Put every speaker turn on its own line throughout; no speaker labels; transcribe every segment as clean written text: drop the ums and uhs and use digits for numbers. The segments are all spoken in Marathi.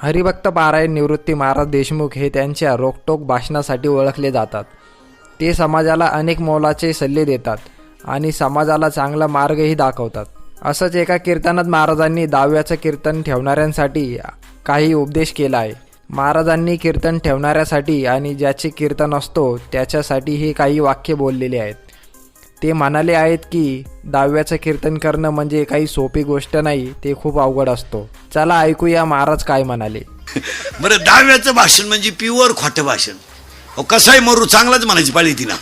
हरिभक्त पारायण निवृत्ती महाराज देशमुख हे त्यांच्या रोखटोक भाषणासाठी ओळखले जातात. ते समाजाला अनेक मोलाचे सल्ले देतात आणि समाजाला चांगला मार्गही दाखवतात. असंच एका कीर्तनात महाराजांनी दहाव्याचं कीर्तन ठेवणाऱ्यांसाठी काही उपदेश केला आहे. महाराजांनी कीर्तन ठेवणाऱ्यासाठी आणि ज्याचे कीर्तन असतो त्याच्यासाठी हे काही वाक्य बोललेले आहेत. ते म्हणाले आहेत की दहाव्याचं कीर्तन करणं म्हणजे काही सोपी गोष्ट नाही, ते खूप अवघड असतो. चला ऐकूया महाराज काय म्हणाले.
बरं, दहाव्याचं भाषण म्हणजे प्युअर खोटं भाषण. कसाही मरू चांगलाच म्हणायची पाळी तिना.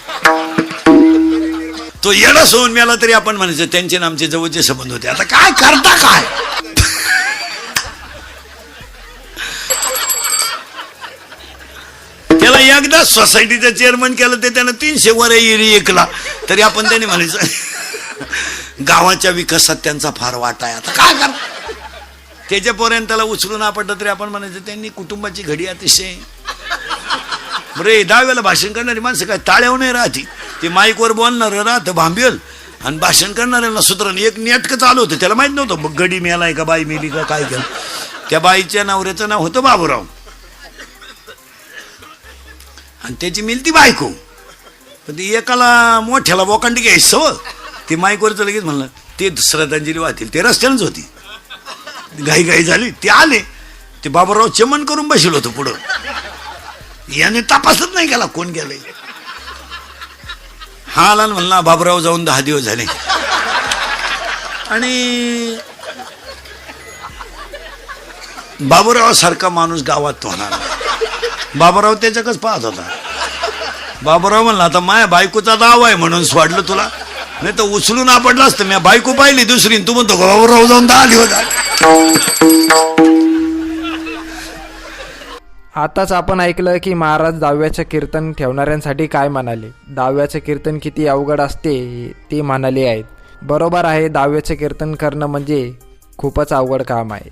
तो येडा सोडून मेला तरी आपण म्हणायचं त्यांचे आणि आमचे जवळचे संबंध होते. आता काय करता काय. त्याला एकदा सोसायटीचं चेअरमन केलं ते त्यानं 300 वर ऐकला तरी आपण त्याने म्हणायचं गावाच्या विकासात त्यांचा फार वाटा आहे. आता काय कर त्याच्यापर्यंत त्याला उचलून आपटलं तरी आपण म्हणायचं त्यांनी कुटुंबाची घडी अतिशय. बरे, दहाव्याला भाषण करणारी माणसं काय टाळ्यावर नाही राहती. ते माईकवर बोलणार राहतं भांबेल आणि भाषण करणाऱ्यांना सूत्र एक नेटकं चालू होतं. त्याला माहित नव्हतं गडी मेलाय का बाई मेली का काय केलं. त्या बाईच्या नवऱ्याचं नाव होतं बाबूराव आणि त्याची मिलती बायको. पण ती एकाला मोठ्याला बोकांडी घ्यायचं. ते माईकवरचं लगेच म्हणलं ते श्रद्धांजली वाहतील. ते रस्त्यानंच होती. घाई घाई झाली. ते आले. ते बाबूराव चमन करून बसलो होतो पुढं. याने तपासच नाही केला कोण गेलंय. हा आला म्हणला बाबूराव जाऊन 10 दिवस झाले. आणि बाबूराव सारखा माणूस गावात होणार. बाबूराव त्याच्याकच पाहत होता. बाबूराव म्हणला आता माया बायकोचा दावा आहे म्हणून सोडलं तुला, नाही तर उचलून आपडलं असतं. मी बायको पाहिली दुसरी, तू म्हणतो बाबूराव जाऊन 10 दिवस.
आताच आपण ऐकलं की महाराज दहाव्याचं कीर्तन ठेवणाऱ्यांसाठी काय म्हणाले. दहाव्याचं कीर्तन किती अवघड असते ते म्हणाले आहेत. बरोबर आहे, दहाव्याचं कीर्तन करणं म्हणजे खूपच अवघड काम आहे.